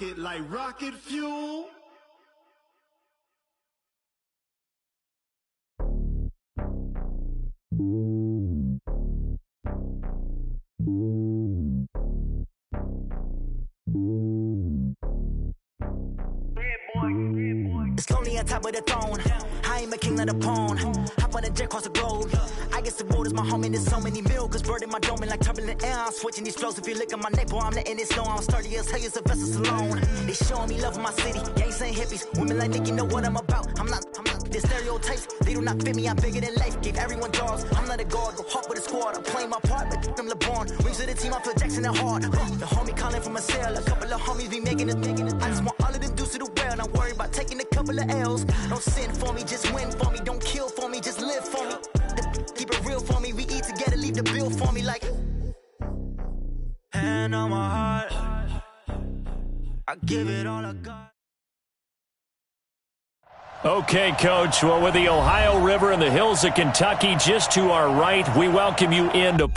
rocket like rocket fuel. It's lonely on top of the throne. I am a king of the pawn. Hop on a jet across the globe. I guess the world is my home and there's so many milk. Bird in my dome and like turbulent air. I'm switching these flows. If you look at my neck, boy, I'm letting it snow. I'm sturdy as hell as a vessel alone. They showing me love in my city. Gangs ain't hippies. Women like Nicki know what I'm about. I'm not the stereotypes. They do not fit me. I'm bigger than life. Give everyone jobs. I'm not a guard. Go hard with a squad. I'm playing my part, but them LeBron. Rings to the team. I feel Jackson and hard. The homie calling from a cell. A couple of homies be making it. I just want all of them dudes to do well. Not worry about taking a couple of L's. Don't sin for me, just win for me. Don't kill for me, just live for me. Keep it real for me. We eat together, leave the bill for me like. Hand on my heart, I give it all I got. Okay, Coach. Well, with the Ohio River and the hills of Kentucky just to our right, we welcome you into...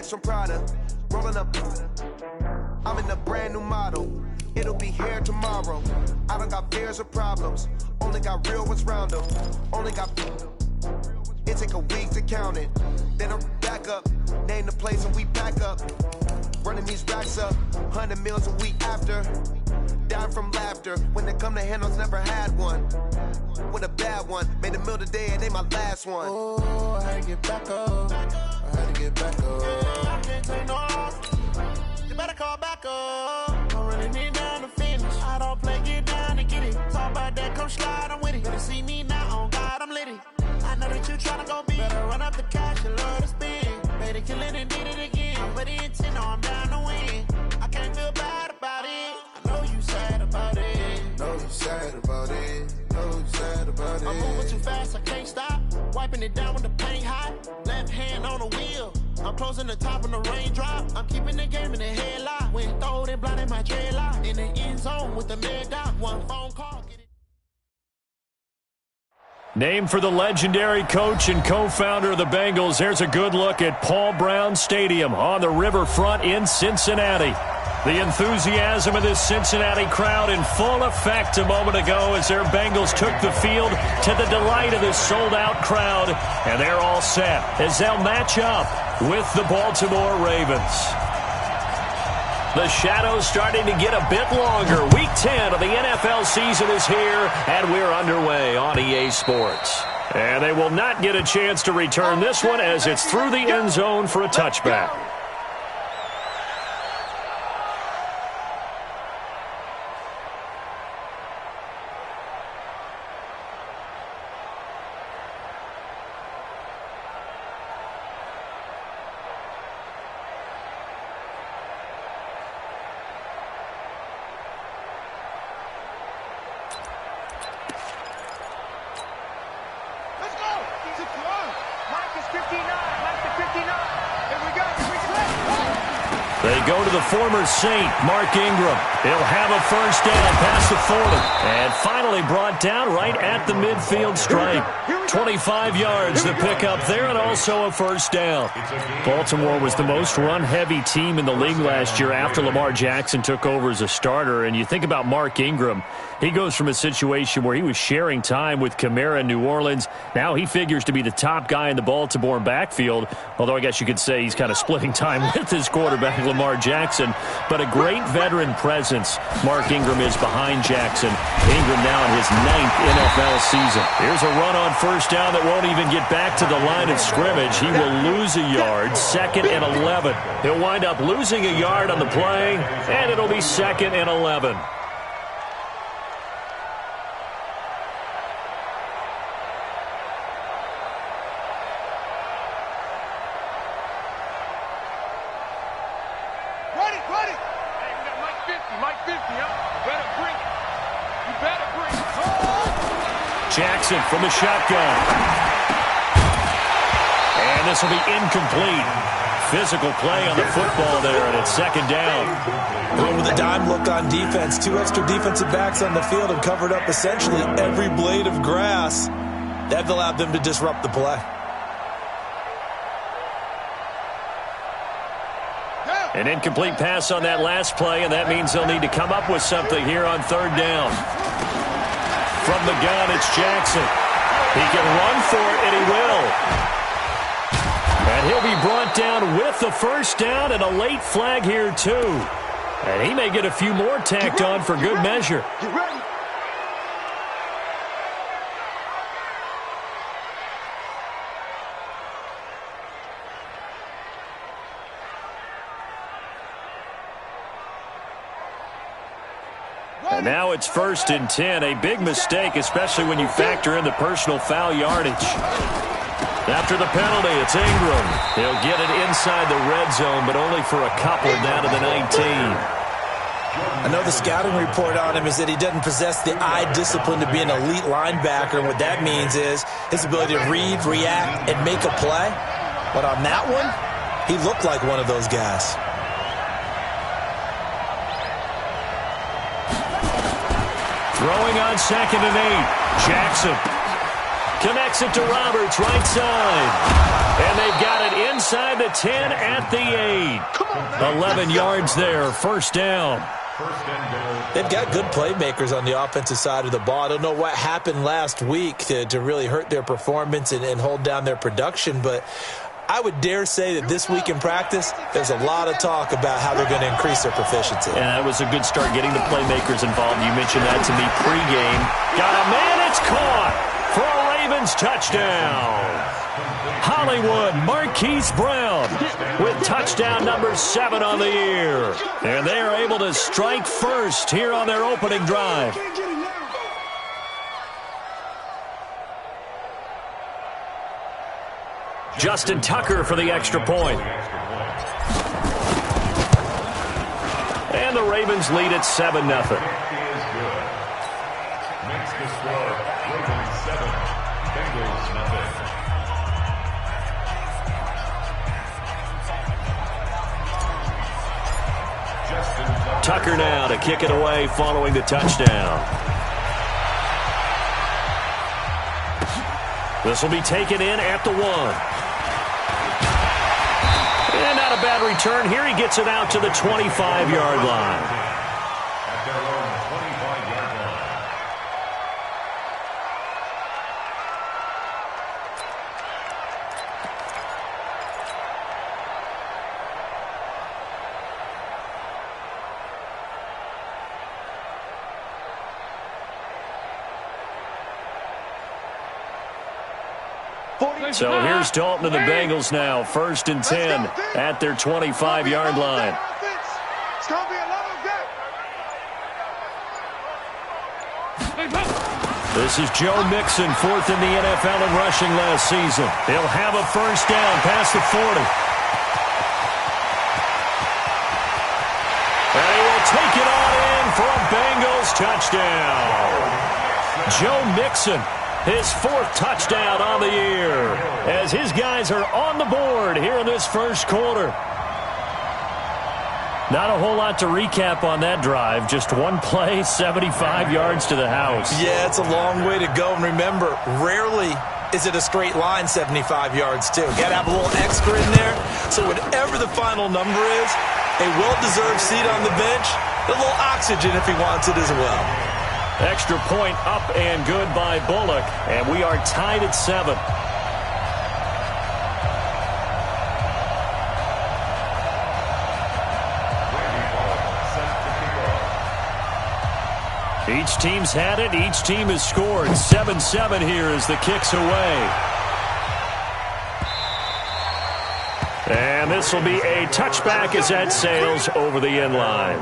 From Prada, rolling up. I'm in a brand new model. It'll be here tomorrow. I don't got fears or problems. Only got real ones round them. Only got. It take a week to count it. Then I'm back up. Name the place and we pack up. Running these racks up. 100 meals a week after. Dying from laughter. When they come to handles, never had one. With a bad one. Made a meal today and they my last one. Oh, I had to get back up. I had to get back up. I can't take no off. You better call back up. I'm running it down to finish. I don't play, get down and get it. Talk about that, come slide, I'm with it. Better see me now, on God, I'm litty. I know that you tryna go big. Better run up the cash, you love to spin. Better kill it and did it again. I'm with the intent, no, I'm down to win. I can't feel bad about it. I know you sad about it. Know you sad about it. Know you sad about it. I'm moving too fast, I can't stop. Wiping it down with the paint hot. Left hand on the wheel. I'm closing the top of the raindrop. I'm keeping the game in the headlock. When throwed and blinded my dreadlock. In the end zone with the mid dot. One phone call. Get it. Named for the legendary coach and co-founder of the Bengals, there's a good look at Paul Brown Stadium on the riverfront in Cincinnati. The enthusiasm of this Cincinnati crowd in full effect a moment ago as their Bengals took the field to the delight of this sold-out crowd. And they're all set as they'll match up with the Baltimore Ravens. The shadow's starting to get a bit longer. Week 10 of the NFL season is here, and we're underway on EA Sports. And they will not get a chance to return this one as it's through the end zone for a touchback. They go to the former Saint, Mark Ingram. He'll have a first down past the 40. And finally brought down right at the midfield stripe. 25 yards to pick up there and also a first down. Baltimore was the most run-heavy team in the league last year after Lamar Jackson took over as a starter. And you think about Mark Ingram. He goes from a situation where he was sharing time with Kamara in New Orleans. Now he figures to be the top guy in the Baltimore backfield. Although I guess you could say he's kind of splitting time with his quarterback Lamar Jackson, but a great veteran presence. Mark Ingram is behind Jackson. Ingram now in his 9th NFL season. Here's a run on first down that won't even get back to the line of scrimmage. He will lose a yard, 2nd and 11. He'll wind up losing a yard on the play, and it'll be 2nd and 11. Jackson from the shotgun. And this will be incomplete. Physical play on the football there, and it's 2nd down. Went with a dime look on defense. 2 extra defensive backs on the field and covered up essentially every blade of grass. That allowed them to disrupt the play. An incomplete pass on that last play, and that means they'll need to come up with something here on 3rd down. From the gun, it's Jackson. He can run for it, and he will. And he'll be brought down with the first down and a late flag here, too. And he may get a few more tacked on for good measure. And now it's 1st and 10. A big mistake, especially when you factor in the personal foul yardage. After the penalty, it's Ingram. He'll get it inside the red zone, but only for a couple down to the 19. I know the scouting report on him is that he doesn't possess the eye discipline to be an elite linebacker. And what that means is his ability to read, react, and make a play. But on that one, he looked like one of those guys. Throwing on 2nd and 8. Jackson connects it to Roberts, right side. And they've got it inside the 10 at the 8. 11 yards there, 1st down. They've got good playmakers on the offensive side of the ball. I don't know what happened last week to really hurt their performance and hold down their production, but I would dare say that this week in practice, there's a lot of talk about how they're going to increase their proficiency. And that was a good start getting the playmakers involved. You mentioned that to me pregame. Got a man, it's caught for a Ravens touchdown. Hollywood Marquise Brown with touchdown number 7 on the year. And they are able to strike first here on their opening drive. Justin Tucker for the extra point. And the Ravens lead at 7-0. Tucker now to kick it away following the touchdown. This will be taken in at the 1. And not a bad return. Here he gets it out to the 25-yard line. At their own 25-yard line. So here's Dalton and the Bengals now. 1st and 10 at their 25-yard line. It's going to be a lot of that. This is Joe Mixon, 4th in the NFL in rushing last season. They'll have a first down past the 40. And he will take it on in for a Bengals touchdown. Joe Mixon, his 4th touchdown on the year, as his guys are on the board here in this first quarter. Not a whole lot to recap on that drive. Just one play, 75 yards to the house. Yeah, it's a long way to go. And remember, rarely is it a straight line 75 yards, too. Got to have a little extra in there. So whatever the final number is, a well-deserved seat on the bench, a little oxygen if he wants it as well. Extra point up and good by Bullock, and we are tied at 7. Each team's had it. Each team has scored. 7-7 here as the kick's away. And this will be a touchback as that sails over the end line.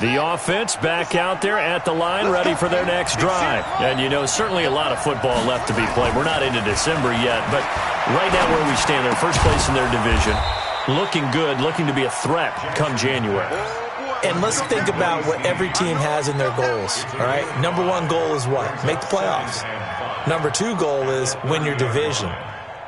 The offense back out there at the line, ready for their next drive. And, you know, certainly a lot of football left to be played. We're not into December yet, but right now where we stand, they're first place in their division. Looking good, looking to be a threat come January. And let's think about what every team has in their goals, all right? Number one goal is what? Make the playoffs. Number two goal is win your division.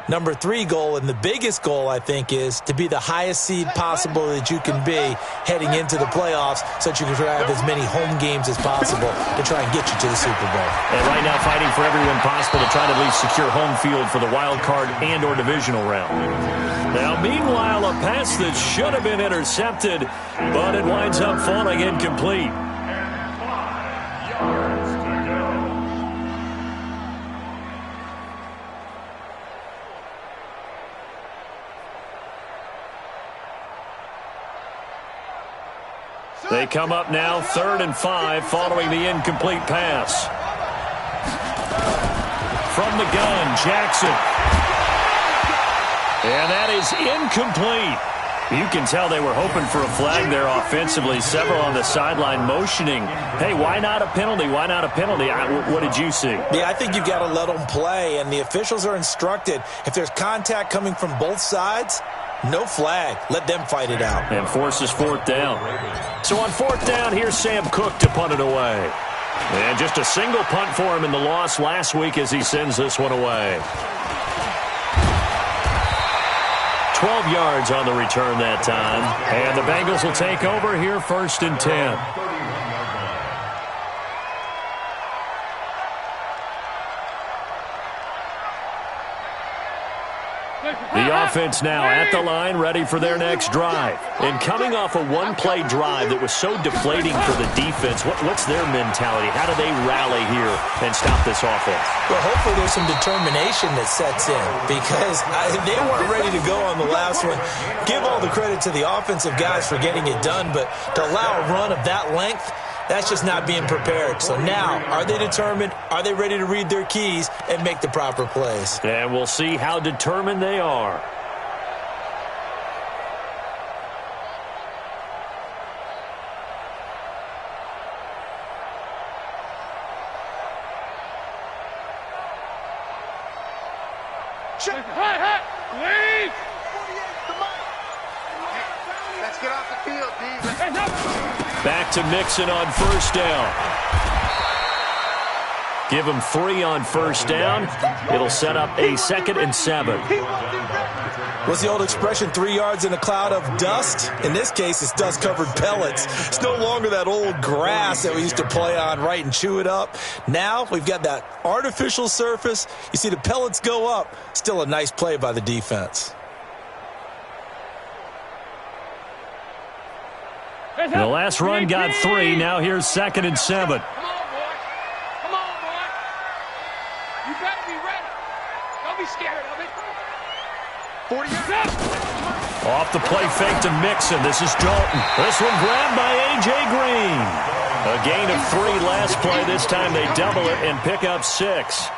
Number three goal, and the biggest goal, I think, is to be the highest seed possible that you can be heading into the playoffs so that you can have as many home games as possible to try and get you to the Super Bowl. And right now fighting for every win possible to try to at least secure home field for the wild card and or divisional round. Now, meanwhile, a pass that should have been intercepted, but it winds up falling incomplete. They come up now 3rd and 5 following the incomplete pass. From the gun, Jackson. And that is incomplete. You can tell they were hoping for a flag there offensively. Several on the sideline motioning. Hey, why not a penalty? Why not a penalty? What did you see? Yeah, I think you've got to let them play, and the officials are instructed. If there's contact coming from both sides, no flag. Let them fight it out. And forces 4th down. So on 4th down, here's Sam Cook to punt it away. And just a single punt for him in the loss last week as he sends this one away. 12 yards on the return that time. And the Bengals will take over here 1st and 10. The offense now at the line, ready for their next drive. And coming off a one-play drive that was so deflating for the defense, what's their mentality? How do they rally here and stop this offense? Well, hopefully there's some determination that sets in because they weren't ready to go on the last one. Give all the credit to the offensive guys for getting it done, but to allow a run of that length, that's just not being prepared. So now, are they determined? Are they ready to read their keys and make the proper plays? And we'll see how determined they are. Leave! Let's get off the field, D. Back to Mixon on 1st down. Give him 3 on 1st down. It'll set up a 2nd and 7. What's the old expression, 3 yards in a cloud of dust? In this case, it's dust-covered pellets. It's no longer that old grass that we used to play on, right, and chew it up. Now we've got that artificial surface. You see the pellets go up. Still a nice play by the defense. The last run got 3. Now here's 2nd and 7. Come on, boy. Come on, boy. You better be ready. Don't be scared of it. 40 yards. Off the play fake to Mixon. This is Dalton. This one grabbed by A.J. Green. A gain of 3 last play. This time they double it and pick up 6.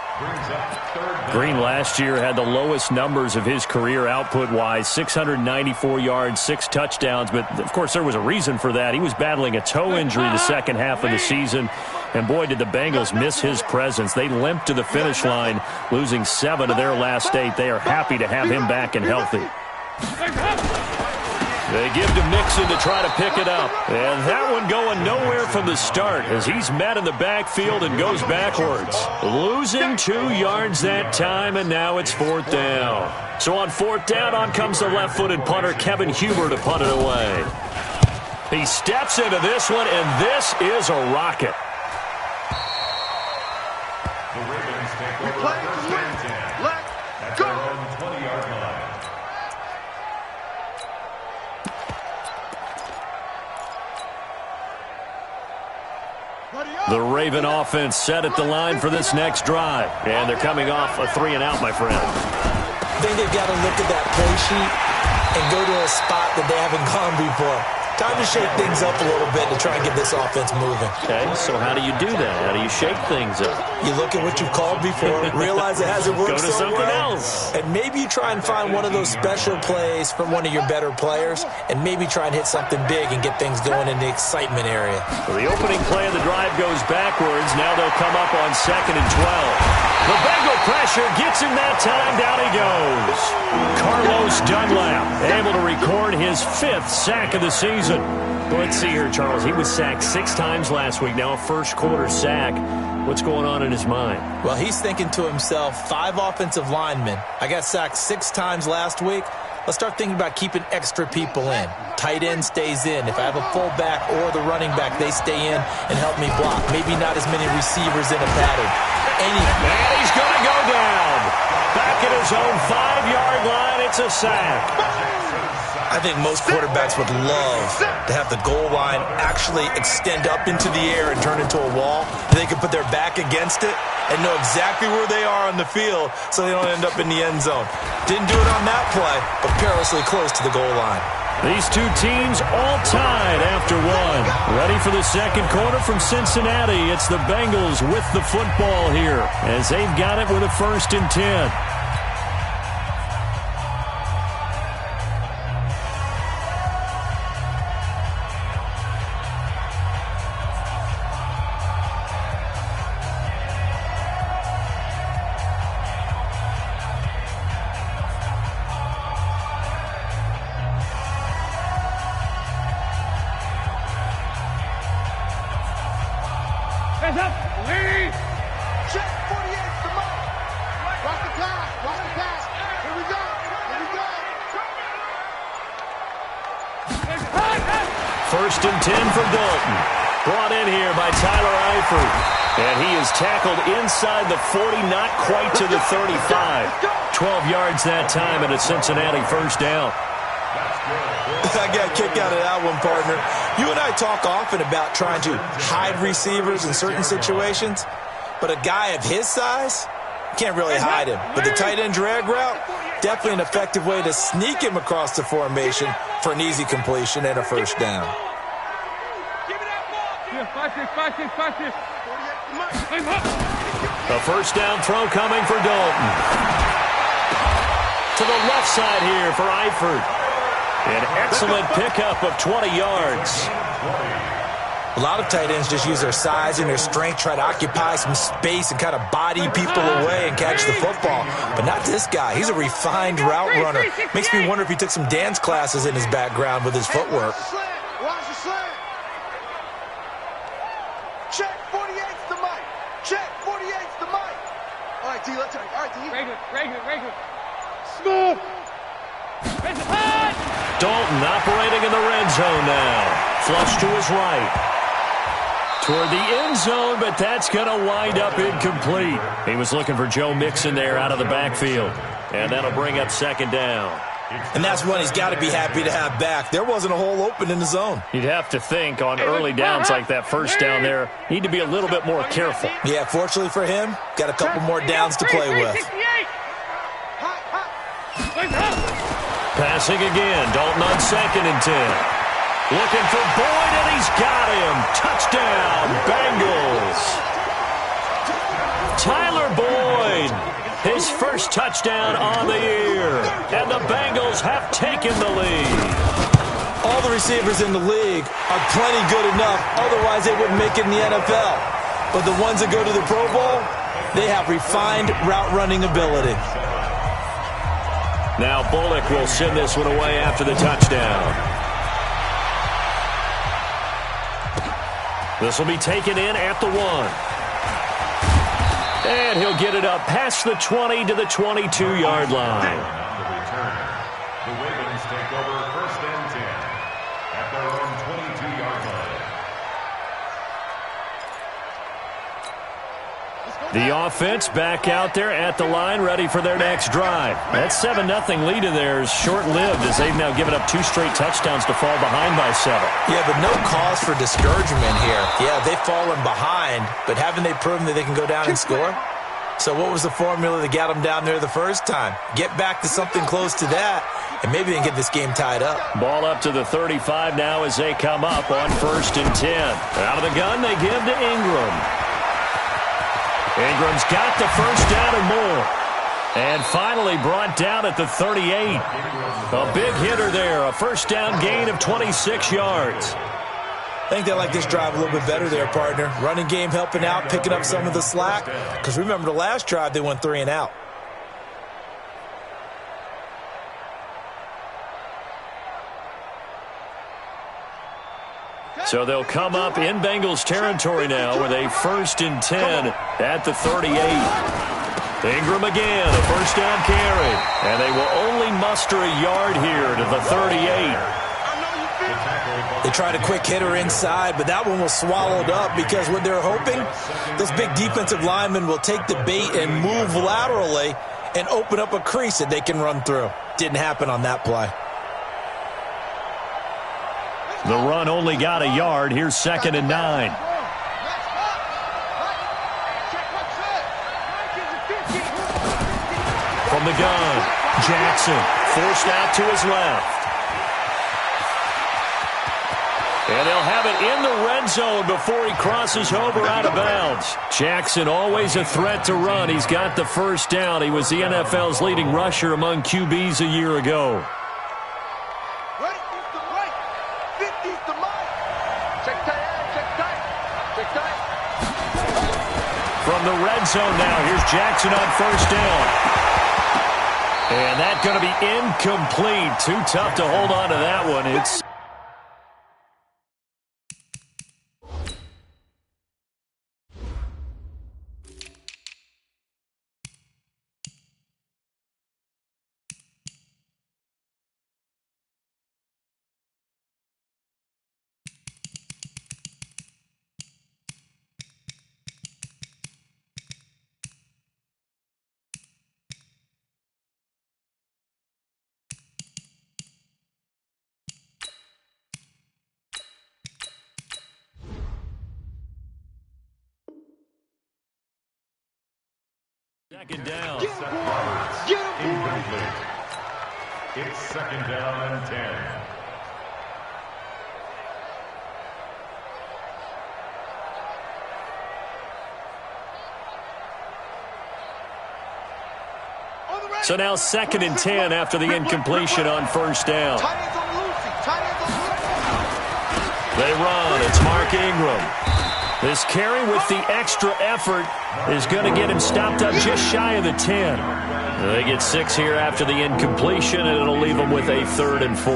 Green last year had the lowest numbers of his career output-wise, 694 yards, 6 touchdowns. But, of course, there was a reason for that. He was battling a toe injury the second half of the season. And, boy, did the Bengals miss his presence. They limped to the finish line, losing 7 of their last 8. They are happy to have him back and healthy. They give to Mixon to try to pick it up. And that one going nowhere from the start as he's met in the backfield and goes backwards. Losing 2 yards that time, and now it's 4th down. So on 4th down, on comes the left-footed punter, Kevin Huber, to punt it away. He steps into this one, and this is a rocket. The Ravens take over 1st and 10. Let's go! 20-yard line. Buddy up! The Raven offense set at the line for this next drive. And they're coming off a 3-and-out, my friend. I think they've got to look at that play sheet and go to a spot that they haven't gone before. Time to shake things up a little bit to try and get this offense moving. Okay, so how do you do that? How do you shake things up? You look at what you've called before, realize it hasn't worked Go to so something well, else. and maybe you try and find one of those special plays from one of your better players, and maybe try and hit something big and get things going in the excitement area. Well, the opening play of the drive goes backwards. Now they'll come up on 2nd and 12. The Bengal pressure gets him that time. Down he goes. Carlos Dunlap able to record his 5th sack of the season. Let's see here, Charles. He was sacked 6 times last week. Now a first-quarter sack. What's going on in his mind? Well, he's thinking to himself, 5 offensive linemen. I got sacked 6 times last week. Let's start thinking about keeping extra people in. Tight end stays in. If I have a fullback or the running back, they stay in and help me block. Maybe not as many receivers in a pattern. And he's going to go down. Back at his own 5-yard line, it's a sack. I think most quarterbacks would love to have the goal line actually extend up into the air and turn into a wall. They can put their back against it and know exactly where they are on the field so they don't end up in the end zone. Didn't do it on that play, but perilously close to the goal line. These two teams all tied after 1. Ready for the second quarter from Cincinnati. It's the Bengals with the football here as they've got it with a 1st and 10. Hands up! Lead! Check 48's the mark. Watch the pass. Watch the pass. Here we go. Here we go. 1st and 10 for Dalton. Brought in here by Tyler Eifert. And he is tackled inside the 40, not quite to the 35. 12 yards that time and a Cincinnati 1st down. I got a kick out of that one, partner. You and I talk often about trying to hide receivers in certain situations, but a guy of his size, can't really hide him. But the tight end drag route, definitely an effective way to sneak him across the formation for an easy completion and a 1st down. A 1st down throw coming for Dalton. To the left side here for Eifert. An excellent pickup of 20 yards. A lot of tight ends just use their size and their strength, try to occupy some space and kind of body people away and catch the football. But not this guy. He's a refined route runner. Makes me wonder if he took some dance classes in his background with his footwork. Watch the slant. Check 48's the mic. Check 48's the mic. All right, D, let's go. All right, D. Regular. Smooth. Dalton operating in the red zone now. Flush to his right. Toward the end zone, but that's going to wind up incomplete. He was looking for Joe Mixon there out of the backfield. And that'll bring up 2nd down. And that's one he's got to be happy to have back. There wasn't a hole open in the zone. You'd have to think on early downs like that 1st down there, need to be a little bit more careful. Yeah, fortunately for him, got a couple more downs to play with. Passing again, Dalton on 2nd and 10. Looking for Boyd, and he's got him. Touchdown, Bengals. Tyler Boyd, his 1st touchdown on the year. And the Bengals have taken the lead. All the receivers in the league are plenty good enough, otherwise they wouldn't make it in the NFL. But the ones that go to the Pro Bowl, they have refined route running ability. Now Bullock will send this one away after the touchdown. This will be taken in at the 1. And he'll get it up past the 20 to the 22-yard line. The Ravens take over 1st and 10 at their own 22-yard line. Let's go. The offense back out there at the line, ready for their next drive. That 7-0 lead of theirs short-lived as they've now given up 2 straight touchdowns to fall behind by 7. Yeah, but no cause for discouragement here. Yeah, they've fallen behind, but haven't they proven that they can go down and score? So what was the formula that got them down there the first time? Get back to something close to that, and maybe they can get this game tied up. Ball up to the 35 now as they come up on 1st and 10. Out of the gun, they give to Ingram. Ingram's got the first down and more. And finally brought down at the 38. A big hitter there, a first down gain of 26 yards. I think they like this drive a little bit better there, partner. Running game helping out, picking up some of the slack. Because remember the last drive, they went 3 and out. So they'll come up in Bengals territory now with a 1st and 10 at the 38. Ingram again, a first down carry. And they will only muster a yard here to the 38. They tried a quick hitter inside, but that one was swallowed up because what they're hoping, those big defensive linemen will take the bait and move laterally and open up a crease that they can run through. Didn't happen on that play. The run only got a yard. Here's 2nd and 9. From the gun, Jackson forced out to his left. And they'll have it in the red zone before he crosses over out of bounds. Jackson always a threat to run. He's got the first down. He was the NFL's leading rusher among QBs a year ago. From the red zone now, here's Jackson on first down. And that's going to be incomplete. Too tough to hold on to that one. It's second down. Incomplete. It's 2nd down and 10. So now 2nd and 10 after the incompletion on first down. They run. It's Mark Ingram. This carry with the extra effort is going to get him stopped up just shy of the 10. They get 6 here after the incompletion, and it'll leave them with a 3rd and 4.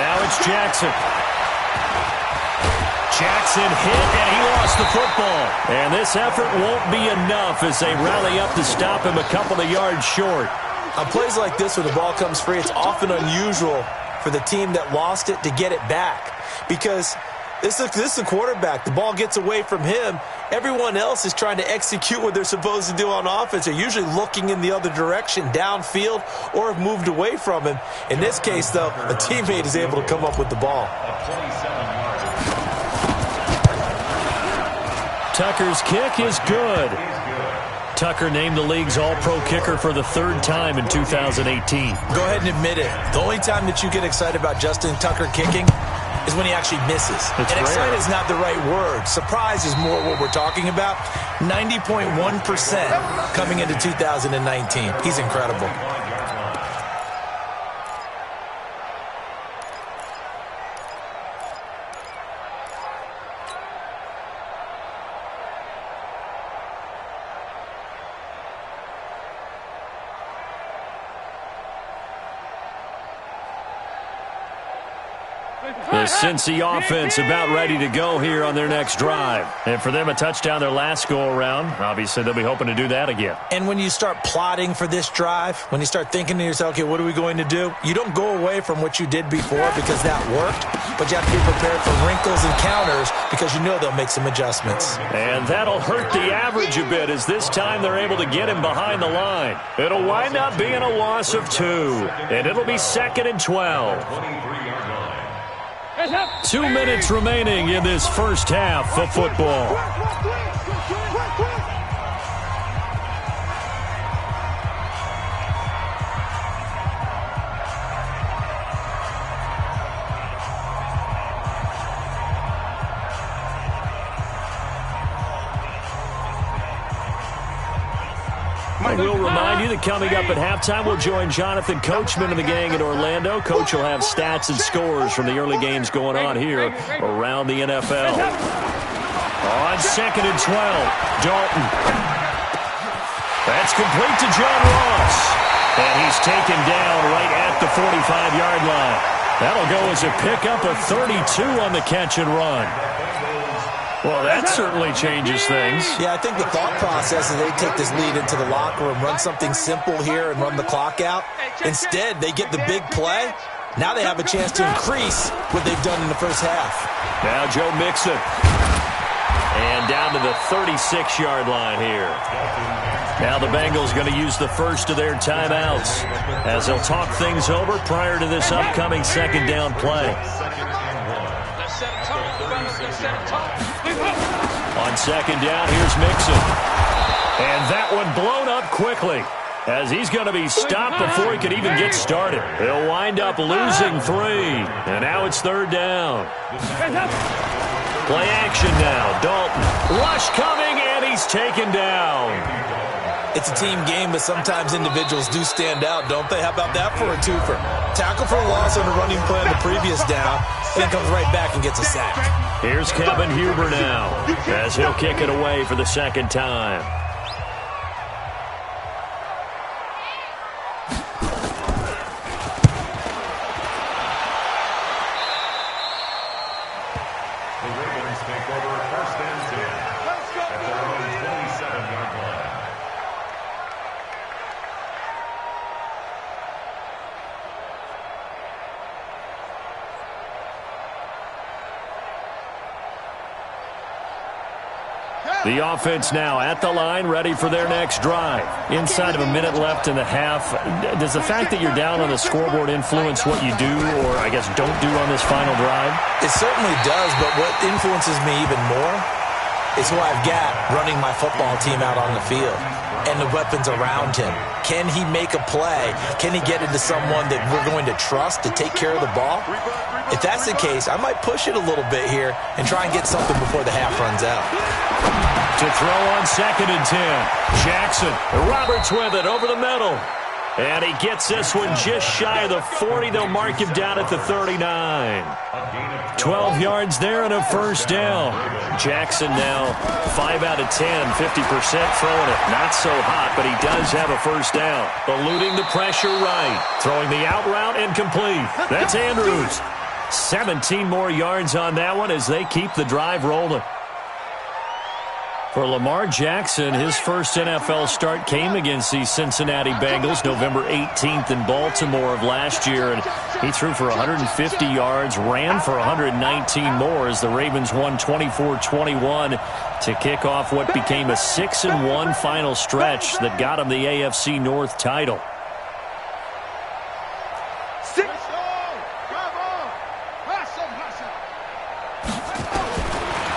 Now it's Jackson. Jackson hit, and he lost the football. And this effort won't be enough as they rally up to stop him a couple of yards short. On plays like this where the ball comes free, it's often unusual for the team that lost it to get it back because this is the quarterback. The ball gets away from him. Everyone else is trying to execute what they're supposed to do on offense. They're usually looking in the other direction, downfield, or have moved away from him. In this case, though, a teammate is able to come up with the ball. Tucker's kick is good. Tucker named the league's all-pro kicker for the 3rd time in 2018. Go ahead and admit it. The only time that you get excited about Justin Tucker kicking is when he actually misses. And excited is not the right word. Surprise is more what we're talking about. 90.1% coming into 2019. He's incredible. The Cincy offense about ready to go here on their next drive. And for them, a touchdown their last go-around. Obviously, they'll be hoping to do that again. And when you start plotting for this drive, when you start thinking to yourself, okay, what are we going to do? You don't go away from what you did before because that worked, but you have to be prepared for wrinkles and counters because you know they'll make some adjustments. And that'll hurt the average a bit as this time they're able to get him behind the line. It'll wind up being a loss of 2, and it'll be 2nd and 12. 2 minutes remaining in this first half of football. I will remind you that coming up at halftime, we'll join Jonathan Coachman and the gang in Orlando. Coach will have stats and scores from the early games going on here around the NFL. On 2nd and 12, Dalton. That's complete to John Ross. And he's taken down right at the 45-yard line. That'll go as a pickup of 32 on the catch and run. Well, that certainly changes things. Yeah, I think the thought process is they take this lead into the locker room, run something simple here and run the clock out. Instead, they get the big play. Now they have a chance to increase what they've done in the first half. Now Joe Mixon. And down to the 36-yard line here. Now the Bengals going to use the first of their timeouts as they'll talk things over prior to this upcoming second down play. On second down, here's Mixon. And that one blown up quickly as he's going to be stopped before he could even get started. They'll wind up losing 3. And now it's 3rd down. Play action now. Dalton. Rush coming, and he's taken down. It's a team game, but sometimes individuals do stand out, don't they? How about that for a twofer? Tackle for a loss on the running play on the previous down, then comes right back and gets a sack. Here's Kevin Huber now as he'll kick it away for the second time. The Ravens take over 1st and 10 at their own 27-yard line. The offense now at the line, ready for their next drive. Inside of a minute left in the half, does the fact that you're down on the scoreboard influence what you do or, I guess, don't do on this final drive? It certainly does, but what influences me even more is who I've got running my football team out on the field and the weapons around him. Can he make a play? Can he get into someone that we're going to trust to take care of the ball? If that's the case, I might push it a little bit here and try and get something before the half runs out. To throw on 2nd and 10. Jackson. Roberts with it over the middle. And he gets this one just shy of the 40. They'll mark him down at the 39. 12 yards there and a first down. Jackson now 5 out of 10, 50% throwing it. Not so hot, but he does have a first down. Eluding the pressure right. Throwing the out route and complete. That's Andrews. 17 more yards on that one as they keep the drive rolling. For Lamar Jackson, his first NFL start came against the Cincinnati Bengals November 18th in Baltimore of last year, and he threw for 150 yards, ran for 119 more as the Ravens won 24-21 to kick off what became a 6-1 final stretch that got him the AFC North title.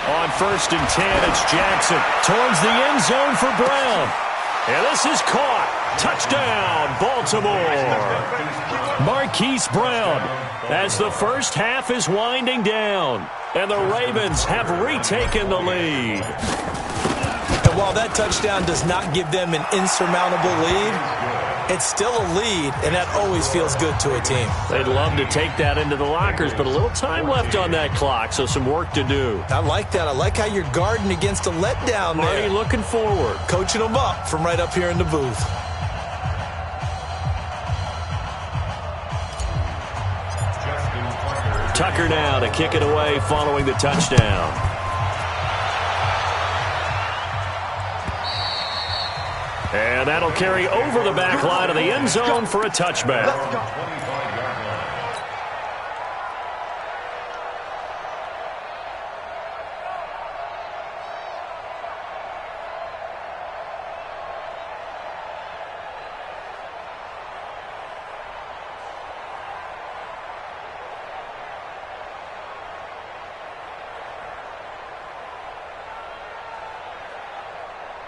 On 1st and 10, it's Jackson towards the end zone for Brown. And this is caught. Touchdown, Baltimore. Marquise Brown as the first half is winding down. And the Ravens have retaken the lead. And while that touchdown does not give them an insurmountable lead, it's still a lead, and that always feels good to a team. They'd love to take that into the lockers, but a little time left on that clock, so some work to do. I like that. I like how you're guarding against a letdown there. Already looking forward. Coaching them up from right up here in the booth. Tucker now to kick it away following the touchdown. And that'll carry over the back line of the end zone for a touchback.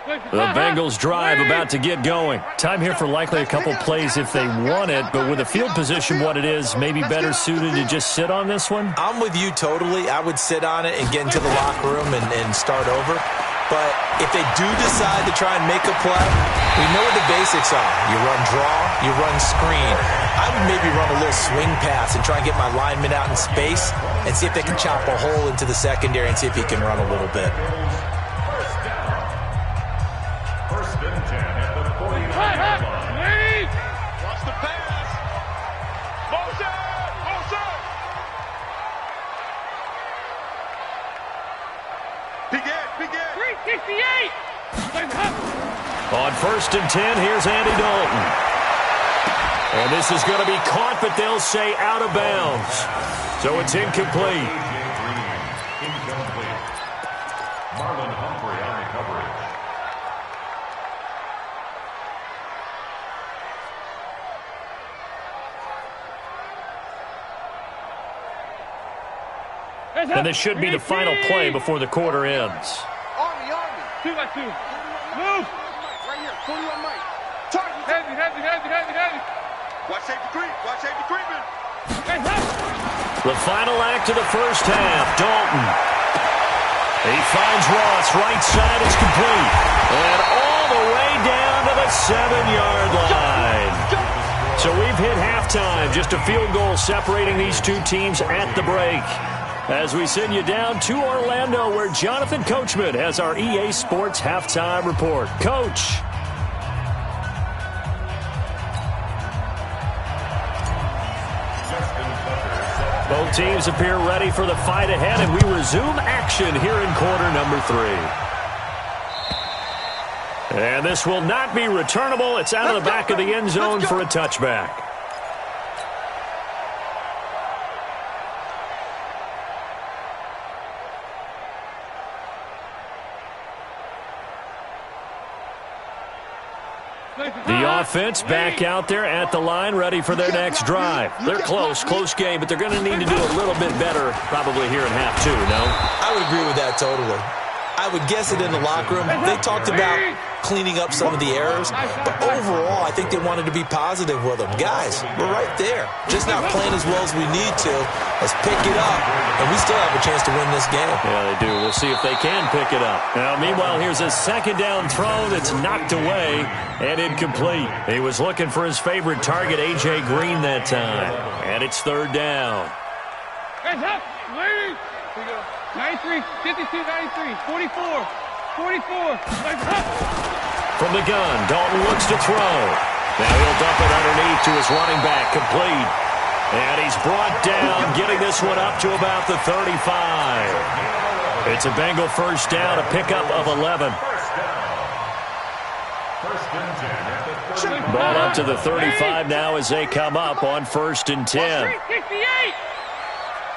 The Bengals drive about to get going. Time here for likely a couple plays if they want it, but with the field position what it is, maybe better suited to just sit on this one? I'm with you totally. I would sit on it and get into the locker room and start over. But if they do decide to try and make a play, we know what the basics are. You run draw, you run screen. I would maybe run a little swing pass and try and get my lineman out in space and see if they can chop a hole into the secondary and see if he can run a little bit. Watch the pass. Motion. 368. On 1st and 10, here's Andy Dalton. And this is going to be caught, but they'll say out of bounds. So it's incomplete. Marlon Humphrey on the coverage. And this should be the final play before the quarter ends. Army. 2 by 2. Move. Right here. 40 on Mike. Target. Heavy. Watch safety creeping. The final act of the first half. Dalton. He finds Ross. Right side is complete. And all the way down to the 7-yard line. So we've hit halftime. Just a field goal separating these two teams at the break. As we send you down to Orlando, where Jonathan Coachman has our EA Sports Halftime Report. Coach. Both teams appear ready for the fight ahead, and we resume action here in quarter number 3. And this will not be returnable. It's out of the back of the end zone for a touchback. The offense back out there at the line, ready for their next drive. They're close game, but they're going to need to do a little bit better probably here in half 2, no? I would agree with that totally. I would guess it in the locker room. They talked about cleaning up some of the errors, but overall, I think they wanted to be positive with them. Guys, we're right there. Just not playing as well as we need to. Let's pick it up, and we still have a chance to win this game. Yeah, they do. We'll see if they can pick it up. Now, meanwhile, here's a second down throw that's knocked away and incomplete. He was looking for his favorite target, A.J. Green, that time. And it's 3rd down. Guys, up. Ladies. Here we go. 93, 52, 93, 44. From the gun, Dalton looks to throw. Now he'll dump it underneath to his running back, complete. And he's brought down, getting this one up to about the 35. It's a Bengal first down, a pickup of 11. Ball up to the 35 now as they come up on 1st and 10. 68.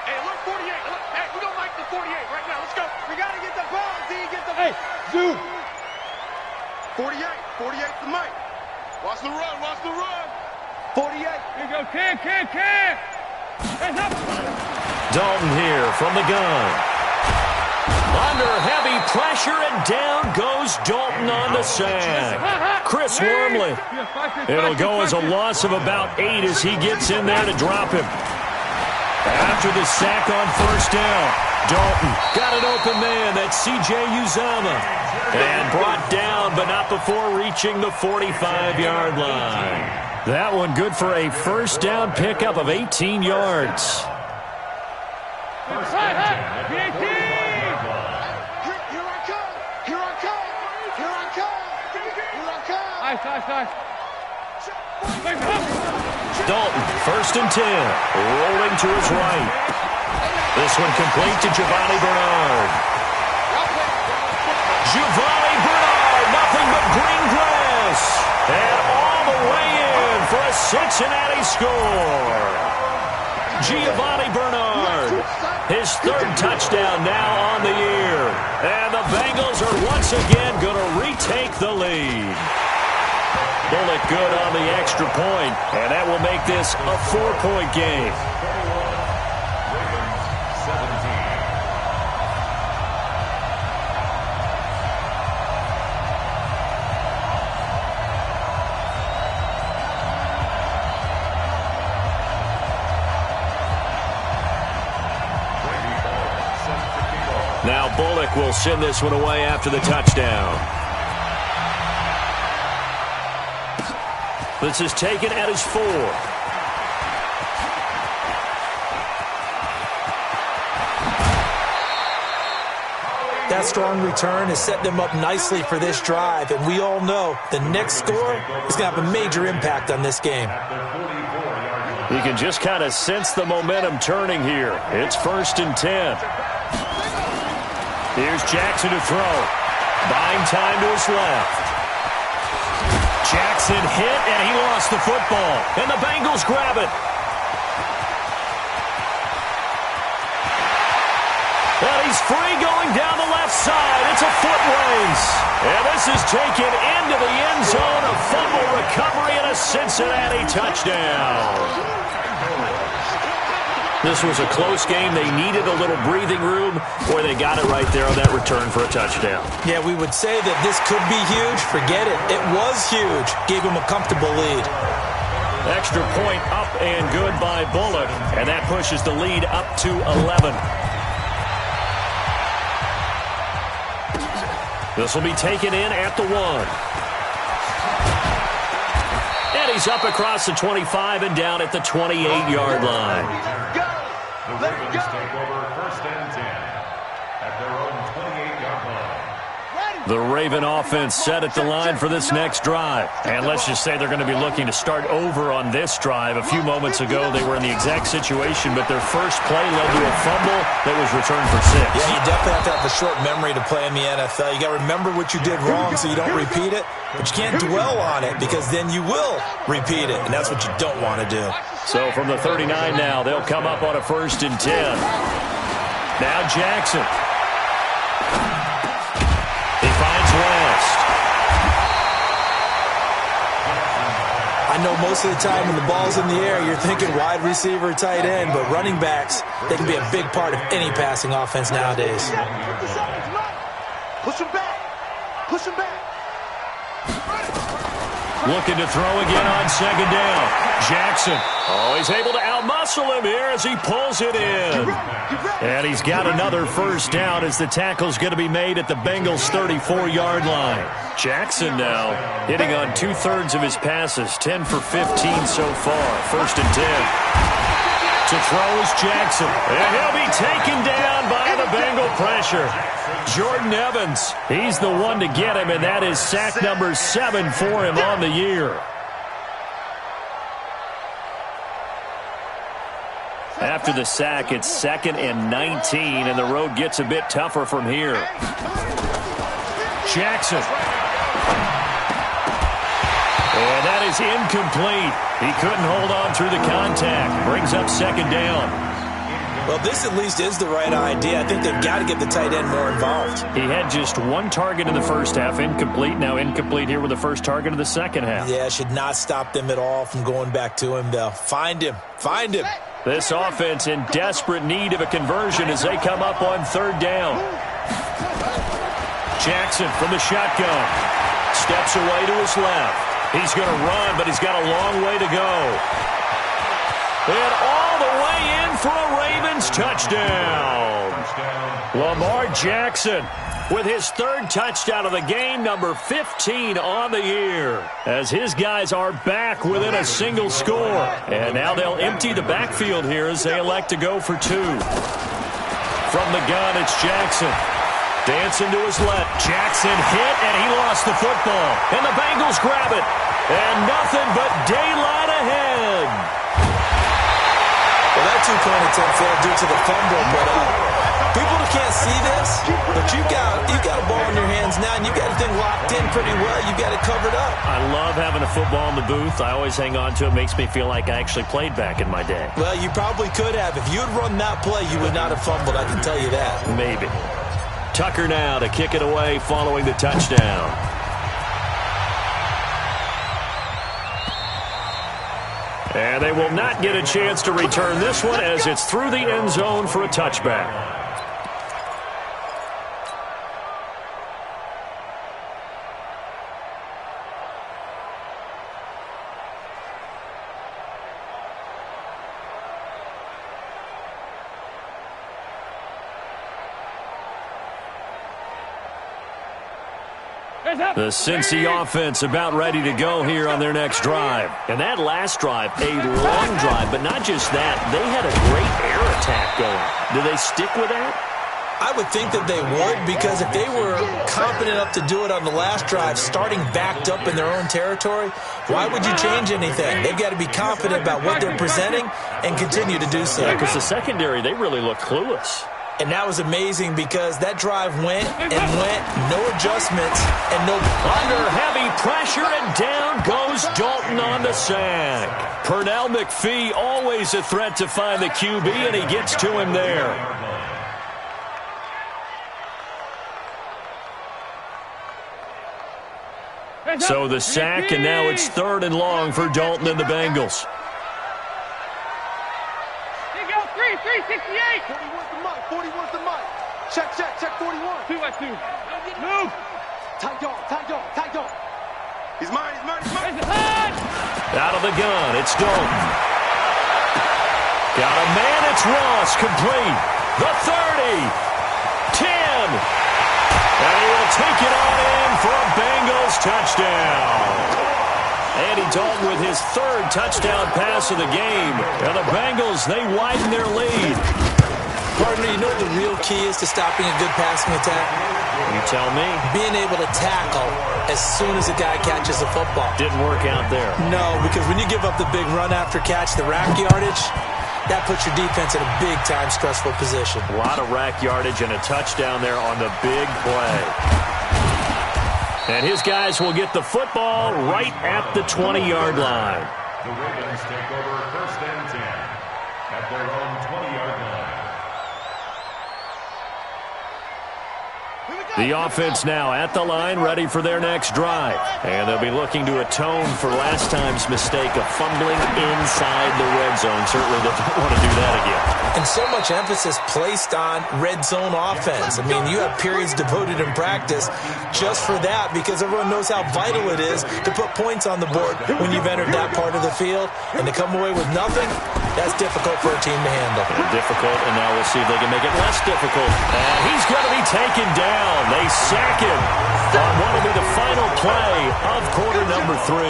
Hey, look, 48. Hey, we don't like the 48 right now. Let's go. We got to get the ball, D. Get the... Hey, zoom. 48 to Mike. Watch the run. 48. Here we go. Can. Hands up. Dalton here from the gun. Under heavy pressure, and down goes Dalton on the sack. Chris Wormley. It'll go as a loss of about 8 as he gets in there to drop him. After the sack on 1st down, Dalton got an open man. That's C.J. Uzama. And brought down, but not before reaching the 45-yard line. That one good for a first down pickup of 18 yards. Dalton, 1st and 10, rolling to his right. This one complete to Giovanni Bernard. Giovanni Bernard, nothing but green grass. And all the way in for a Cincinnati score. Giovanni Bernard, his third touchdown now on the year. And the Bengals are once again going to retake the lead. Bullock good on the extra point, and that will make this a 4-point game. Now Bullock will send this one away after the touchdown. This is taken at his 4. That strong return has set them up nicely for this drive, and we all know the next score is going to have a major impact on this game. You can just kind of sense the momentum turning here. It's 1st and 10. Here's Jackson to throw. Buying time to his left. Jackson hit, and he lost the football. And the Bengals grab it. And he's free going down the left side. It's a foot race. And this is taken into the end zone. A fumble recovery and a Cincinnati touchdown. This was a close game. They needed a little breathing room, or they got it right there on that return for a touchdown. Yeah, we would say that this could be huge. Forget it. It was huge. Gave him a comfortable lead. Extra point up and good by Bullock, and that pushes the lead up to 11. This will be taken in at the 1. And he's up across the 25 and down at the 28-yard line. The Ravens take over 1st and 10 at their own 28-yard line. The Raven offense set at the line for this next drive. And let's just say they're going to be looking to start over on this drive. A few moments ago, they were in the exact situation, but their first play led to a fumble that was returned for 6. Yeah, you definitely have to have a short memory to play in the NFL. You got to remember what you did wrong so you don't repeat it, but you can't dwell on it because then you will repeat it, and that's what you don't want to do. So from the 39 now, they'll come up on a 1st and 10. Now Jackson. He finds West. I know most of the time when the ball's in the air, you're thinking wide receiver, tight end, but running backs, they can be a big part of any passing offense nowadays. Push him back. Push him back. Looking to throw again on 2nd down. Jackson. Oh, he's able to outmuscle him here as he pulls it in. And he's got another 1st down as the tackle's going to be made at the Bengals' 34-yard line. Jackson now hitting on 2/3 of his passes, 10 for 15 so far. 1st and 10. To throw is Jackson. And he'll be taken down by the Bengal pressure. Jordan Evans, he's the one to get him, and that is sack number 7 for him on the year. After the sack, it's 2nd and 19, and the road gets a bit tougher from here. Jackson. And that is incomplete. He couldn't hold on through the contact. Brings up 2nd down. Well, this at least is the right idea. I think they've got to get the tight end more involved. He had just 1 target in the first half, incomplete. Now incomplete here with the first target of the second half. Yeah, should not stop them at all from going back to him, though. Find him. Find him. This offense in desperate need of a conversion as they come up on 3rd down. Jackson from the shotgun. Steps away to his left. He's going to run, but he's got a long way to go. And all the way in for a Ravens touchdown. Lamar Jackson with his 3rd touchdown of the game, number 15 on the year, as his guys are back within a single score. And now they'll empty the backfield here as they elect to go for 2. From the gun, it's Jackson. Dancing to his left. Jackson hit, and he lost the football. And the Bengals grab it. And nothing but daylight ahead. Well, that two-point attempt failed due to the fumble, but people who can't see this, but you got a ball in your hands now, and you got the thing locked in pretty well. You got it covered up. I love having a football in the booth. I always hang on to it. Makes me feel like I actually played back in my day. Well, you probably could have. If you had run that play, you would not have fumbled, I can tell you that. Maybe. Tucker now to kick it away following the touchdown. And they will not get a chance to return this one as it's through the end zone for a touchback. The Cincy offense about ready to go here on their next drive. And that last drive, a long drive, but not just that. They had a great air attack going. Do they stick with that? I would think that they would, because if they were confident enough to do it on the last drive, starting backed up in their own territory, why would you change anything? They've got to be confident about what they're presenting and continue to do so. Because the secondary, they really look clueless. And that was amazing because that drive went and went, no adjustments, and no... Under heavy pressure, and down goes Dalton on the sack. Pernell McPhee, always a threat to find the QB, and he gets to him there. So the sack, and now it's 3rd and long for Dalton and the Bengals. 368. 41's the mic. Check 41. 2 by 2. Move. Tight dog. He's mine. Out of the gun, it's Dalton. Got a man, it's Ross, complete. The 30. 10. And he will take it on in for a Bengals touchdown. Andy Dalton with his 3rd touchdown pass of the game. And the Bengals, they widen their lead. Partner, you know what the real key is to stopping a good passing attack? You tell me. Being able to tackle as soon as a guy catches a football. Didn't work out there. No, because when you give up the big run after catch, the rack yardage, that puts your defense in a big-time stressful position. A lot of rack yardage and a touchdown there on the big play. And his guys will get the football right at the 20-yard line. The Ravens take over 1st and 10 at their own 20-yard line. The offense now at the line, ready for their next drive. And they'll be looking to atone for last time's mistake of fumbling inside the red zone. Certainly they don't want to do that again. And so much emphasis placed on red zone offense. I mean, you have periods devoted in practice just for that, because everyone knows how vital it is to put points on the board when you've entered that part of the field. And to come away with nothing, that's difficult for a team to handle. Difficult, and now we'll see if they can make it less difficult. And he's going to be taken down. They sack him on what will be the final play of quarter number 3.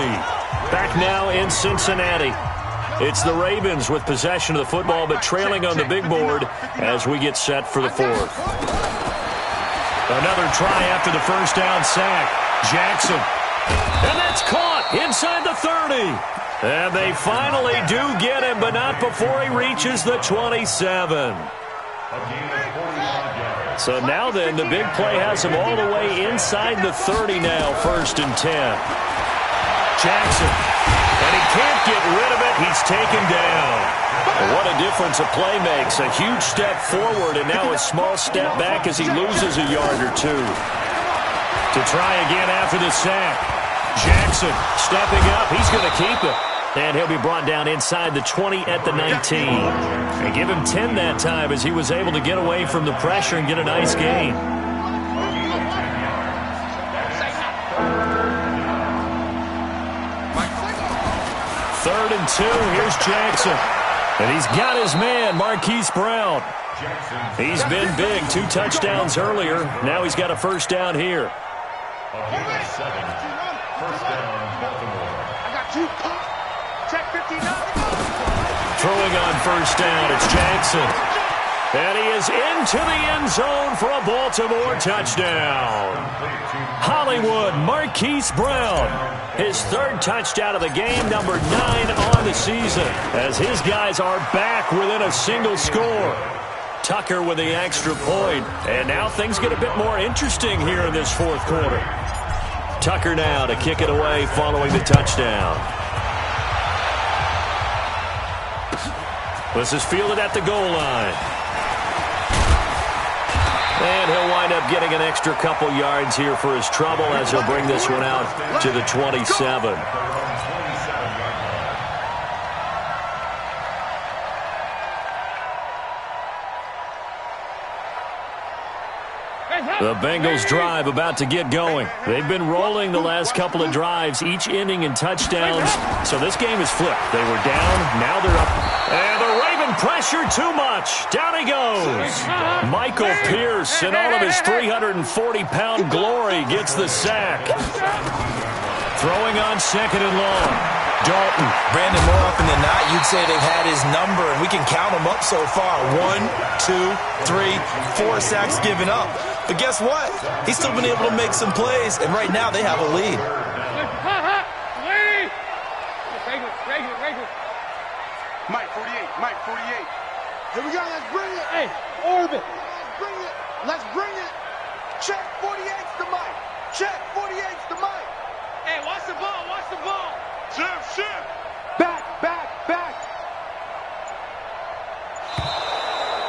Back now in Cincinnati. It's the Ravens with possession of the football, but trailing on the big board as we get set for the 4th. Another try after the first down sack. Jackson. And that's caught inside the 30. And they finally do get him, but not before he reaches the 27. So now then, the big play has him all the way inside the 30 now, 1st and 10. Jackson. And he can't get rid of it. He's taken down. What a difference a play makes. A huge step forward, and now a small step back as he loses a yard or 2. To try again after the sack. Jackson stepping up. He's going to keep it. And he'll be brought down inside the 20 at the 19. And give him 10 that time as he was able to get away from the pressure and get a nice gain. Third and 2. Here's Jackson. And he's got his man, Marquise Brown. He's been big. 2 touchdowns earlier. Now he's got a first down here. First down, Baltimore. I got you. Check 59. Throwing on first down, it's Jackson. And he is into the end zone for a Baltimore touchdown. Hollywood Marquise Brown, his third touchdown of the game, number 9 on the season, as his guys are back within a single score. Tucker with the extra point, and now things get a bit more interesting here in this fourth quarter. Tucker now to kick it away following the touchdown. This is fielded at the goal line. And he'll wind up getting an extra couple yards here for his trouble as he'll bring this one out to the 27. The Bengals drive about to get going. They've been rolling the last couple of drives, each ending in touchdowns. So this game is flipped. They were down, now they're up. And the Raven pressure too much. Down he goes. Michael Pierce in all of his 340-pound glory gets the sack. Throwing on second and long. Dalton. Brandon, more often than not, you'd say they've had his number, and we can count them up so far. 1, 2, 3, 4 sacks given up. But guess what? He's still been able to make some plays, and right now they have a lead. Mike 48, Mike 48. Here we go, let's bring it. Hey, Orbit. Let's bring it. Let's bring it. Check 48's the Mike. Check 48's the Mike. Hey, watch the ball, watch the ball. Shift. Back.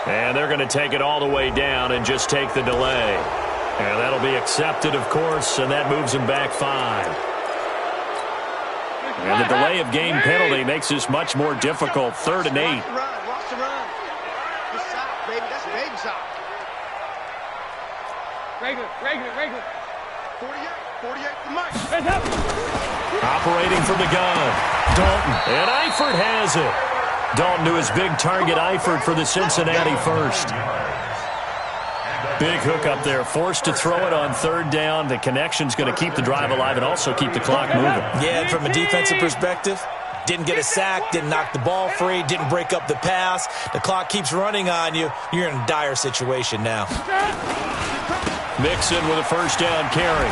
And they're going to take it all the way down and just take the delay. And that'll be accepted, of course, and that moves him back 5. And the delay of game penalty makes this much more difficult. 3rd and 8. Watch the run. Good sock, baby. That's baby sock. Regular. 48 to Mike. Operating from the gun. Dalton. And Eifert has it. Dalton to his big target, Eifert for the Cincinnati first. Big hook up there. Forced to throw it on 3rd down. The connection's going to keep the drive alive and also keep the clock moving. Yeah, and from a defensive perspective, didn't get a sack, didn't knock the ball free, didn't break up the pass. The clock keeps running on you. You're in a dire situation now. Mixon with a first down carry.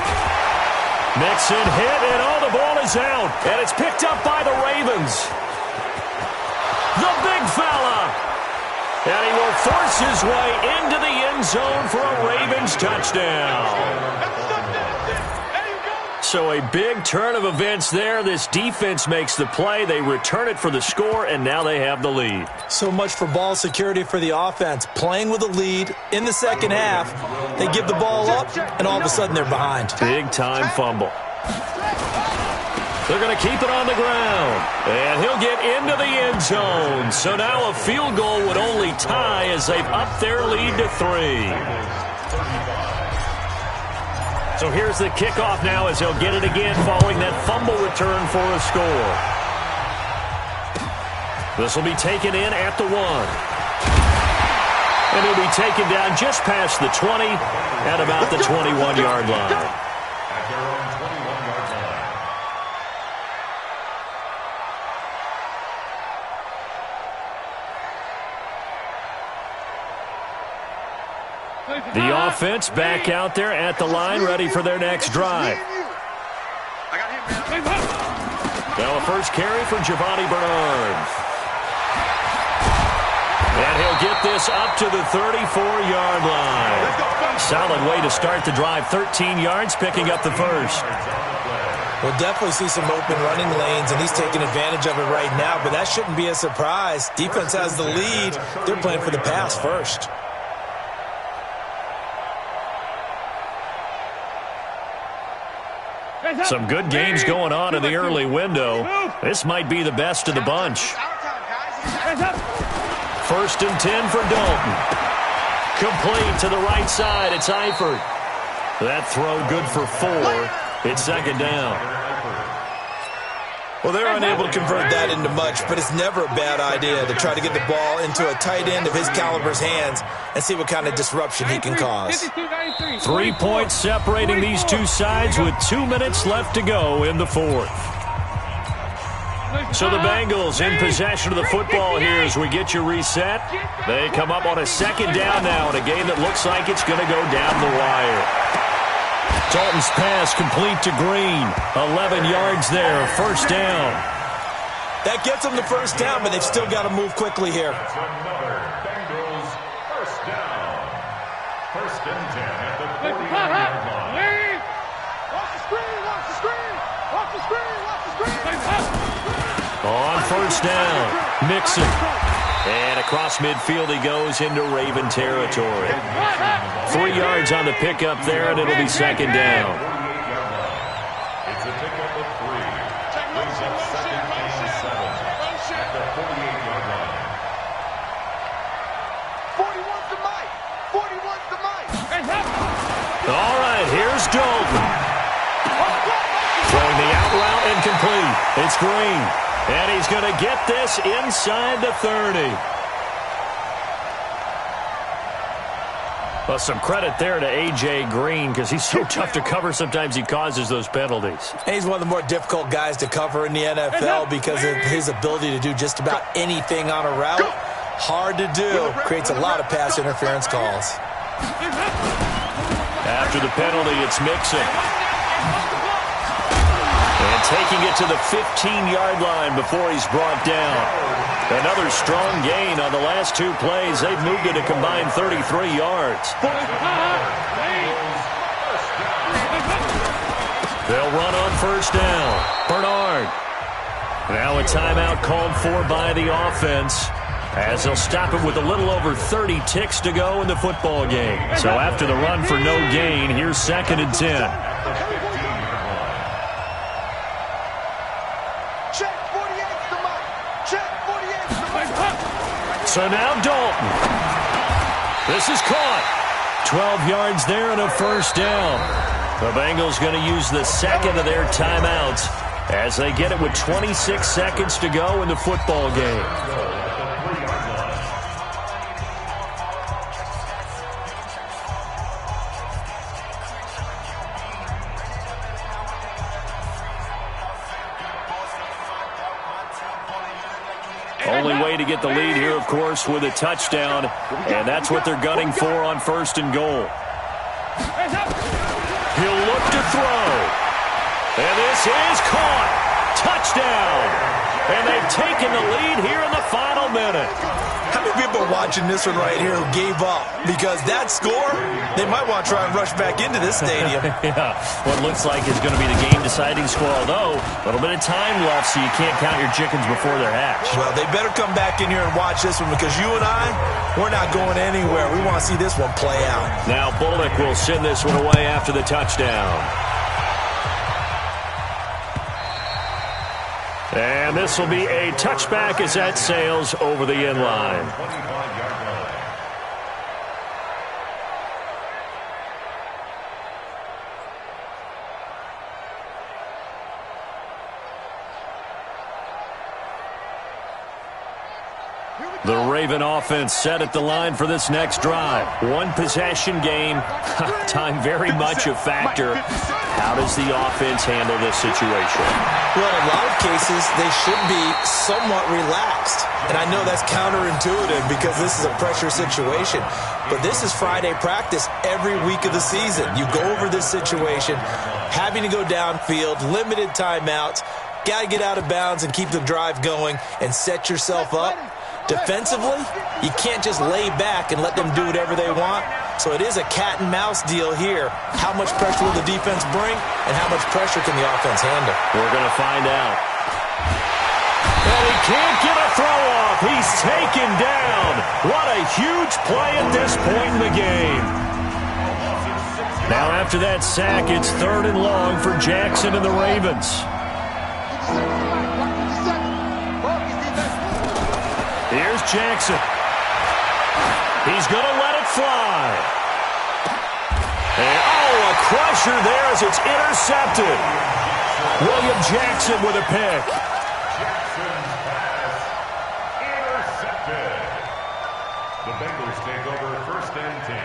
Mixon hit, and the ball is out. And it's picked up by the Ravens. The big fella. And he will force his way into the end zone for a Ravens touchdown. So a big turn of events there. This defense makes the play. They return it for the score, and now they have the lead. So much for ball security for the offense. Playing with a lead in the second half. They give the ball up, and all of a sudden they're behind. Big-time fumble. They're going to keep it on the ground. And he'll get into the end zone. So now a field goal would only tie as they've upped their lead to 3. So here's the kickoff now as he'll get it again following that fumble return for a score. This will be taken in at the 1. And he'll be taken down just past the 20 at about the 21-yard line. At their own 21-yard line. The offense back out there at the line, ready for their next drive. Now a first carry for Giovanni Bernard. And he'll get this up to the 34-yard line. Solid way to start the drive. 13 yards, picking up the first. We'll definitely see some open running lanes, and he's taking advantage of it right now, but that shouldn't be a surprise. Defense has the lead. They're playing for the pass first. Some good games going on in the early window. This might be the best of the bunch. 1st and 10 for Dalton. Complete to the right side. It's Eifert. That throw good for 4. It's 2nd down. Well, they're unable to convert that into much, but it's never a bad idea to try to get the ball into a tight end of his caliber's hands and see what kind of disruption he can cause. 3 points separating these two sides with 2 minutes left to go in the 4th. So the Bengals in possession of the football here as we get you reset. They come up on a second down now in a game that looks like it's going to go down the wire. Dalton's pass complete to Green. 11 yards there, first down. That gets them the first down, but they've still got to move quickly here. That's another Bengals first down. First and 10 at the 49-yard line. Watch the screen, watch the screen, watch the screen, watch the screen. On first down, Mixon. And across midfield he goes into Raven territory. 3 yards on the pickup there, and it'll be second down. It's a pickup of 3. Brings up second and 7 at the 48-yard line. 41's the mic. 41's the mic. All right, here's Dalton. Throwing the out route incomplete. It's Green. And he's going to get this inside the 30. Well, some credit there to A.J. Green because he's so tough to cover. Sometimes he causes those penalties. And he's one of the more difficult guys to cover in the NFL because of his ability to do just about anything on a route. Hard to do. Creates a lot of pass interference calls. After the penalty, it's Mixon. And taking it to the 15-yard line before he's brought down. Another strong gain on the last 2 plays. They've moved it a combined 33 yards. They'll run on first down. Bernard. Now a timeout called for by the offense, as they'll stop it with a little over 30 ticks to go in the football game. So after the run for no gain, here's second and 10. So now Dalton. This is caught. 12 yards there and a first down. The Bengals going to use the second of their timeouts as they get it with 26 seconds to go in the football game. Only way to get the lead here, of course, with a touchdown, and that's what they're gunning for on first and goal. He'll look to throw, and this is caught. Touchdown, and they've taken the lead here in the final minute. How many people are watching this one right here who gave up? Because that score, they might want to try and rush back into this stadium. Yeah, what looks like is going to be the game-deciding score, although a little bit of time left, so you can't count your chickens before they're hatched. Well, they better come back in here and watch this one because you and I, we're not going anywhere. We want to see this one play out. Now Bullock will send this one away after the touchdown. And this will be a touchback as that sails over the end line. The Raven offense set at the line for this next drive. One possession game. Time very much a factor. How does the offense handle this situation? Well, in a lot of cases, they should be somewhat relaxed. And I know that's counterintuitive because this is a pressure situation. But this is Friday practice every week of the season. You go over this situation, having to go downfield, limited timeouts, got to get out of bounds and keep the drive going and set yourself up. Defensively, you can't just lay back and let them do whatever they want. So it is a cat and mouse deal here. How much pressure will the defense bring, and how much pressure can the offense handle? We're going to find out. And he can't get a throw off. He's taken down. What a huge play at this point in the game. Now after that sack, it's 3rd and long for Jackson and the Ravens. Here's Jackson. He's going to let it fly. And, a crusher there as it's intercepted. William Jackson with a pick. Jackson's pass intercepted. The Bengals take over 1st and 10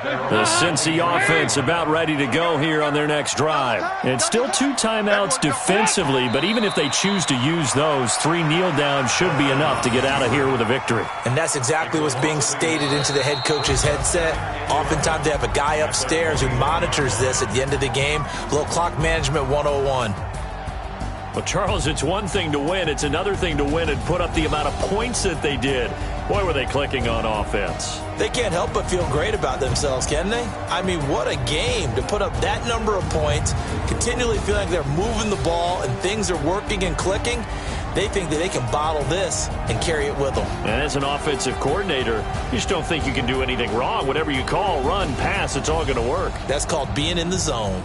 The Cincy offense about ready to go here on their next drive. And still 2 timeouts defensively, but even if they choose to use those, 3 kneel downs should be enough to get out of here with a victory. And that's exactly what's being stated into the head coach's headset. Oftentimes they have a guy upstairs who monitors this at the end of the game. Little clock management 101. Well, Charles, it's one thing to win. It's another thing to win and put up the amount of points that they did. Boy, were they clicking on offense. They can't help but feel great about themselves, can they? I mean, what a game to put up that number of points, continually feeling like they're moving the ball and things are working and clicking. They think that they can bottle this and carry it with them. And as an offensive coordinator, you just don't think you can do anything wrong. Whatever you call, run, pass, it's all going to work. That's called being in the zone.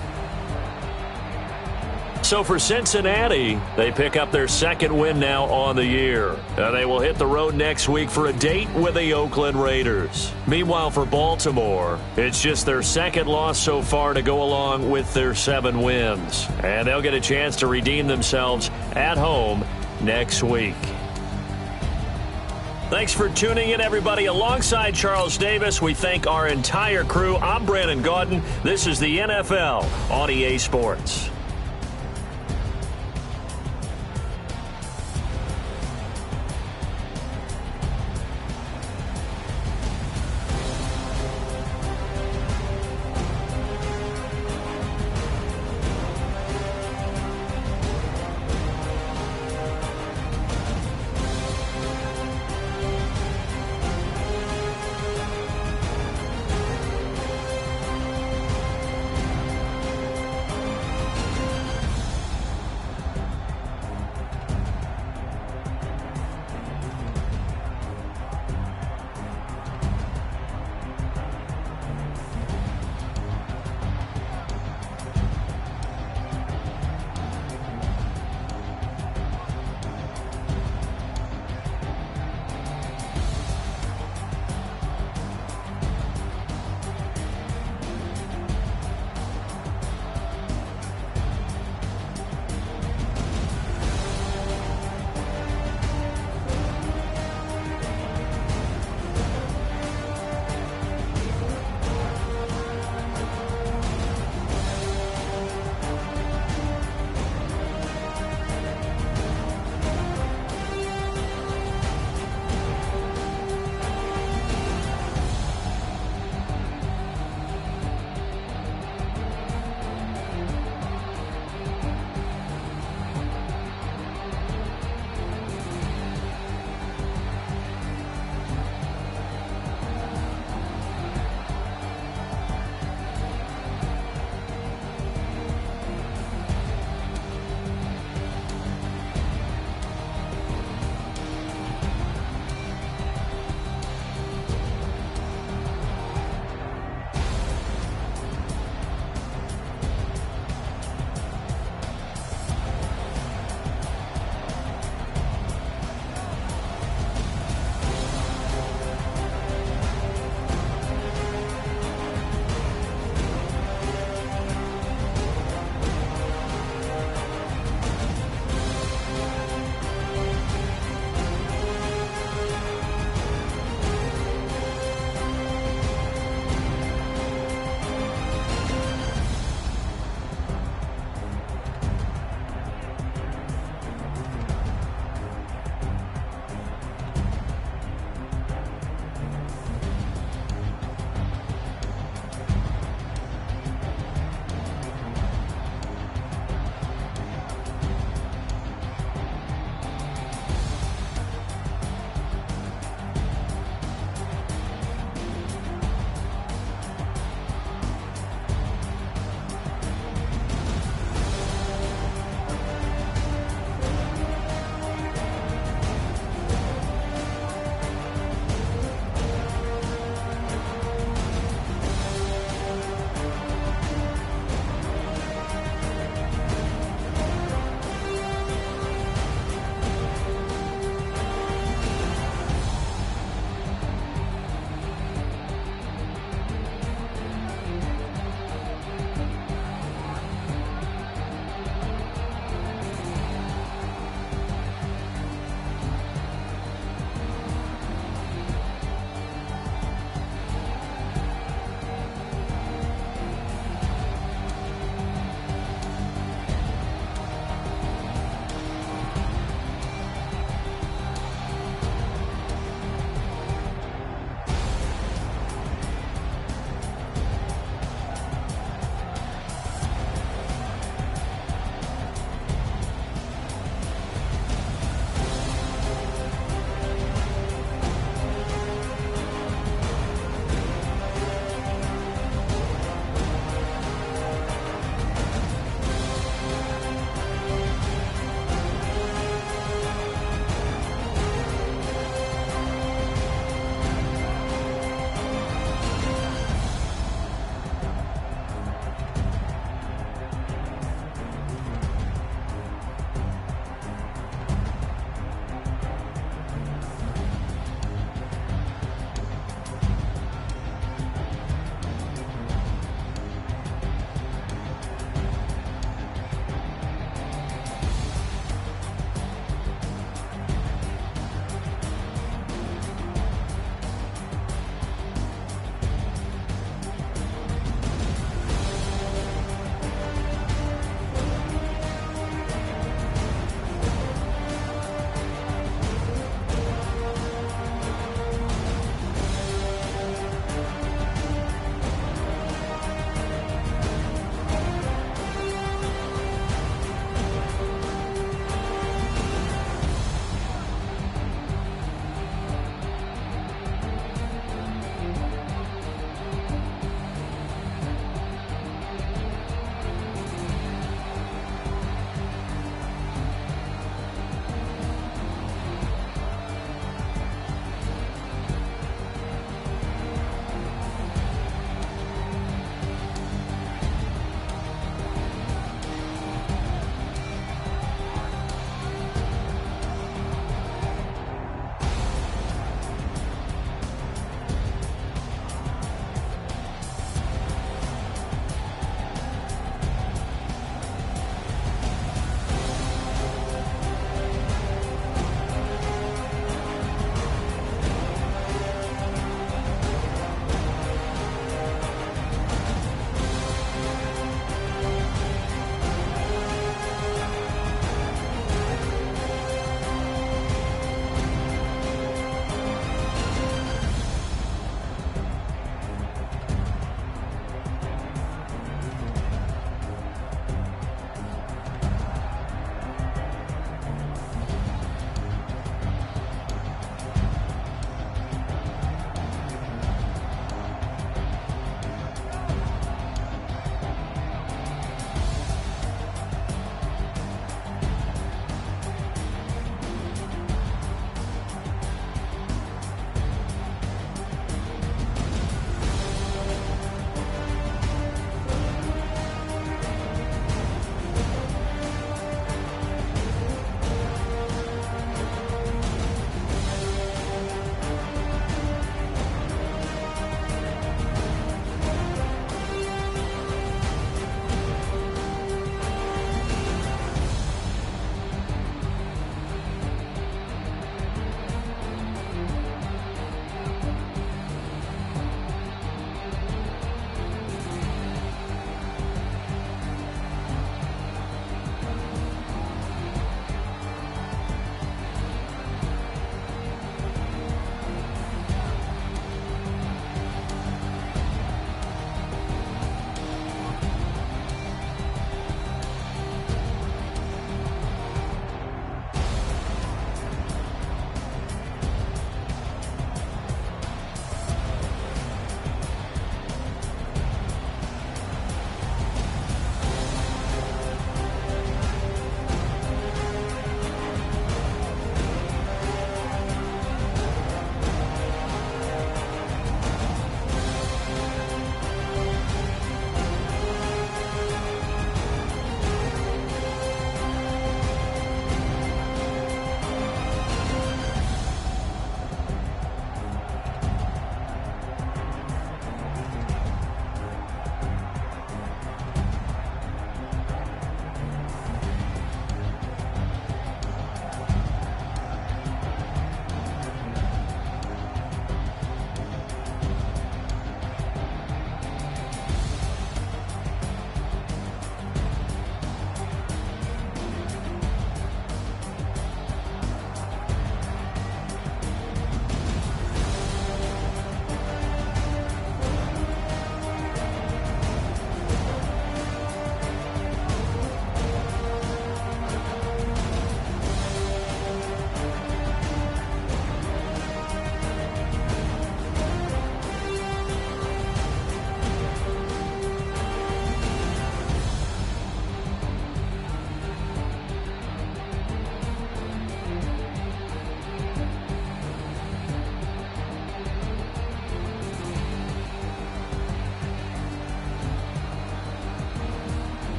So for Cincinnati, they pick up their 2nd win now on the year. They will hit the road next week for a date with the Oakland Raiders. Meanwhile, for Baltimore, it's just their 2nd loss so far to go along with their 7 wins. And they'll get a chance to redeem themselves at home next week. Thanks for tuning in, everybody. Alongside Charles Davis, we thank our entire crew. I'm Brandon Gaudin. This is the NFL on EA Sports.